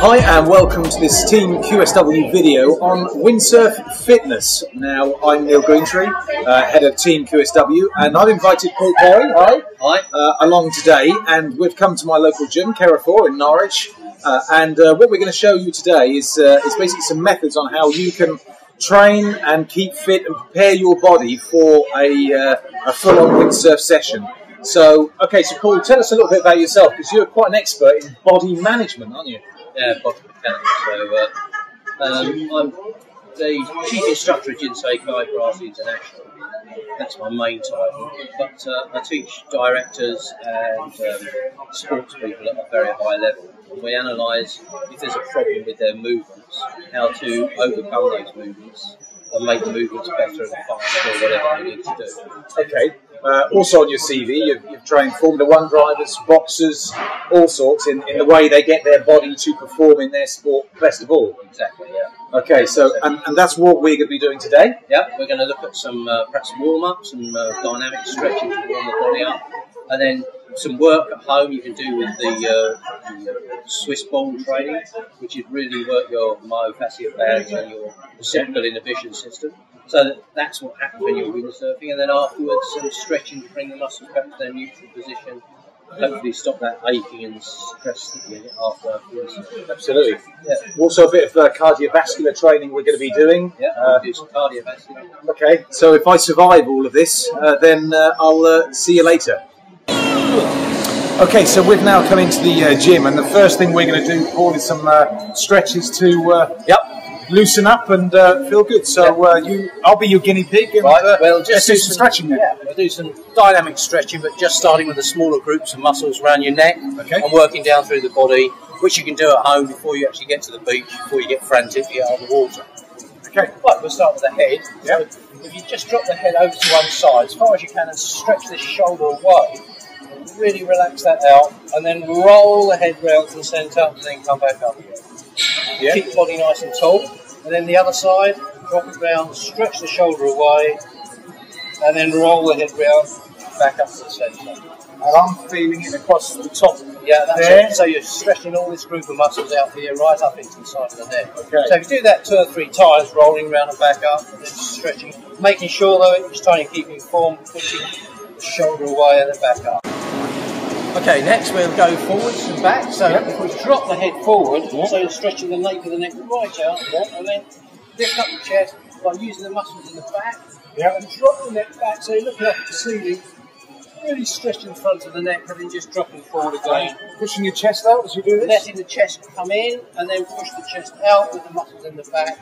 Hi and welcome to this Team QSW video on Windsurf Fitness. Now I'm Neil Greentree, head of Team QSW, and I've invited Paul Corey along today, and we've come to my local gym, Carrefour in Norwich, and what we're going to show you today is basically some methods on how you can train and keep fit and prepare your body for a full-on windsurf session. So Paul, tell us a little bit about yourself, because you're quite an expert in body management, aren't you? Yeah, body mechanics. So I'm the chief instructor at Jin Sei Kai International. That's my main title. But I teach directors and sports people at a very high level. We analyse if there's a problem with their movements, how to overcome those movements and make the movements better and faster or whatever they need to do. Okay. Also on your CV, you've trained Formula 1 drivers, boxers, all sorts in the way they get their body to perform in their sport best of all. Exactly, yeah. Okay, so and that's what we're going to be doing today? Yeah, we're going to look at some perhaps warm-up, some dynamic stretching to warm the body up, and then some work at home you can do with the Swiss ball training, which is really work your myofascial bands and your reciprocal inhibition system. So that's what happens when you're windsurfing, and then afterwards some stretching to bring the muscles back to their neutral position, hopefully stop that aching and stress that you get after windsurfing. Absolutely. Yeah. Also a bit of cardiovascular training we're going to be doing. Yeah, we'll do some cardiovascular. Okay, so if I survive all of this, then I'll see you later. Okay, so we've now come into the gym, and the first thing we're going to do, Paul, is some stretches to loosen up and feel good. So I'll be your guinea pig, and well, just do some stretching then. Yeah, we'll do some dynamic stretching, but just starting with the smaller groups of muscles around your neck, and working down through the body, which you can do at home before you actually get to the beach, before you get frantic to get out of the water. Okay. Right, we'll start with the head. Yeah. So if you just drop the head over to one side, as far as you can, and stretch this shoulder away, really relax that out, and then roll the head round to the centre, and then come back up again. Yeah. Keep the body nice and tall, and then the other side, drop it round, stretch the shoulder away, and then roll the head round, back up to the centre. And I'm feeling it across the top. Yeah, that's there. it. So you're stretching all this group of muscles out here, right up into the side of the neck. Okay. So if you do that 2 or 3 times, rolling round and back up, and then stretching, making sure though you're trying to keep in form, pushing the shoulder away and then back up. Okay, next we'll go forwards and back. So if we drop the head forward, so you're stretching the nape of the neck right out, and then lift up the chest by using the muscles in the back, and drop the neck back so you're looking up at the ceiling, really stretching the front of the neck, and then just dropping forward again. Pushing your chest out as you do this? Letting the chest come in, and then push the chest out with the muscles in the back,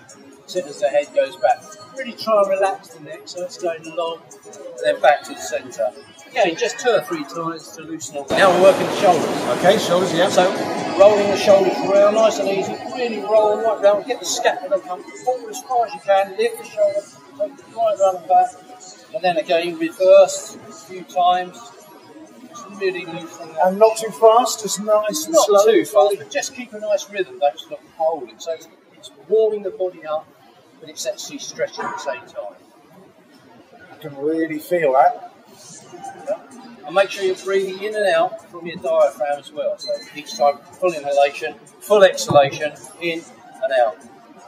sit as the head goes back. Really try and relax the neck so it's going long, and then back to the centre. Again, just 2 or 3 times to loosen all that. Now we're working the shoulders. Okay, shoulders, yeah. So, rolling the shoulders around, nice and easy, really roll right round, get the scapula come forward as far as you can, lift the shoulder, take it right round and back, and then again reverse a few times, just really loosening that. And not too fast, just nice and slow. Not too fast, but just keep a nice rhythm, don't stop holding. So it's warming the body up, but it's actually stretching at the same time. I can really feel that. And make sure you're breathing in and out from your diaphragm as well. So each time, full inhalation, full exhalation, in and out.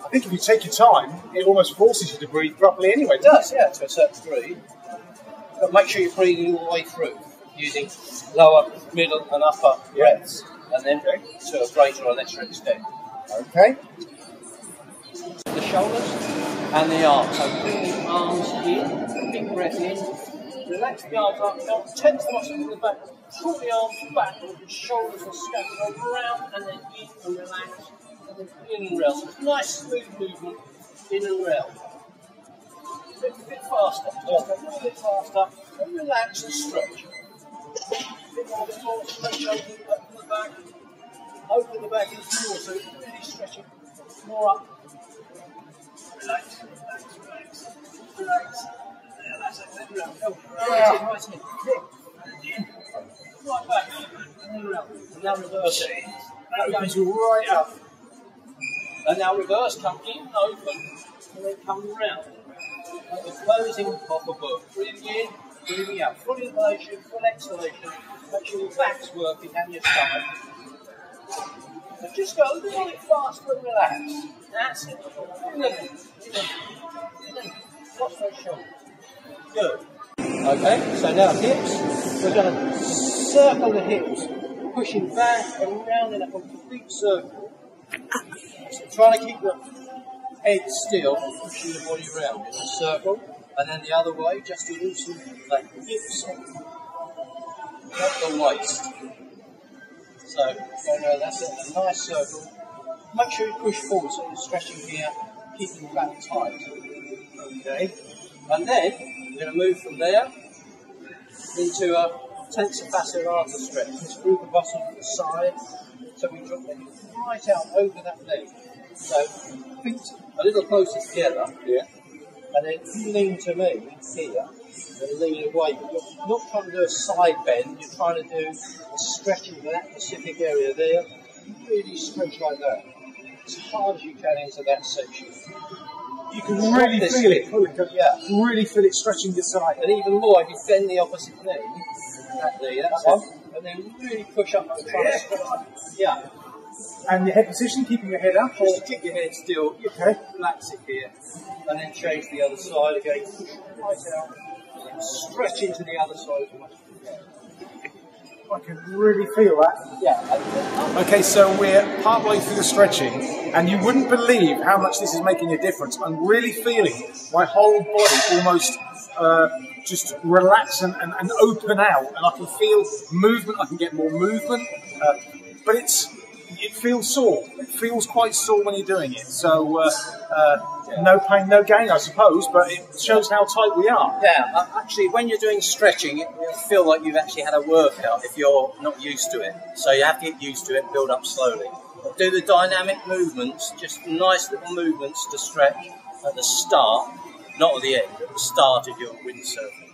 I think if you take your time, it almost forces you to breathe properly anyway. It does, yeah, to a certain degree. But make sure you're breathing all the way through, using lower, middle and upper breaths, and then to a greater or lesser extent. Okay. The shoulders and the arms. So bring the arms in, big breath in. Relax the arms up, don't tense the muscles in the back, pull the arms back, with the shoulders and scapula round, and then in and relax, and then in and round. So it's nice smooth movement, in and round. A bit faster, just a little bit faster, and relax and stretch. A bit more, stretch open the back, open the back into the floor, so it's really stretching more up. Relax, relax, relax, relax. That's it, then round. Go. Right in. Right back. And then round. And now reverse it. That opens you right up. And now reverse, come in, open, and then come round. And we're closing off a book. Breathing in, breathing out. Full inhalation, full exhalation. Make sure your back's working and your stomach. So just go a little bit faster and relax. That's it. Watch those shoulders. Good. Okay, so now hips. We're going to circle the hips, pushing back and round in a complete circle. So trying to keep the head still and pushing the body around in a circle. And then the other way, just to loosen the hips, not the waist. So that's it, a nice circle. Make sure you push forward so you're stretching here, keeping the back tight. Okay, and then we're going to move from there into a tensor fasciae lata stretch. It's through the bottom of the side, so we drop the hips right out over that leg. So feet a little closer together, and then you lean to me here, and lean away. But you're not trying to do a side bend, you're trying to do a stretching of that specific area there. Really stretch like that, as hard as you can into that section. You can really feel it. Really feel it stretching your side. And even more, if you bend the opposite knee, that knee, that's it. And then really push up and try to stretch. And your head position, keeping your head up? Just keep your head still, relax it here. And then change the other side again, push right out, and stretch into the other side as much as you can. I can really feel that. Okay, so we're partway through the stretching, and you wouldn't believe how much this is making a difference. I'm really feeling my whole body almost just relax and open out, and I can feel movement. I can get more movement, but it feels sore. It feels quite sore when you're doing it. So no pain, no gain, I suppose, but it shows how tight we are. Yeah, actually, when you're doing stretching, you'll feel like you've actually had a workout if you're not used to it. So you have to get used to it, build up slowly. But do the dynamic movements, just nice little movements to stretch at the start, not at the end, at the start of your windsurfing.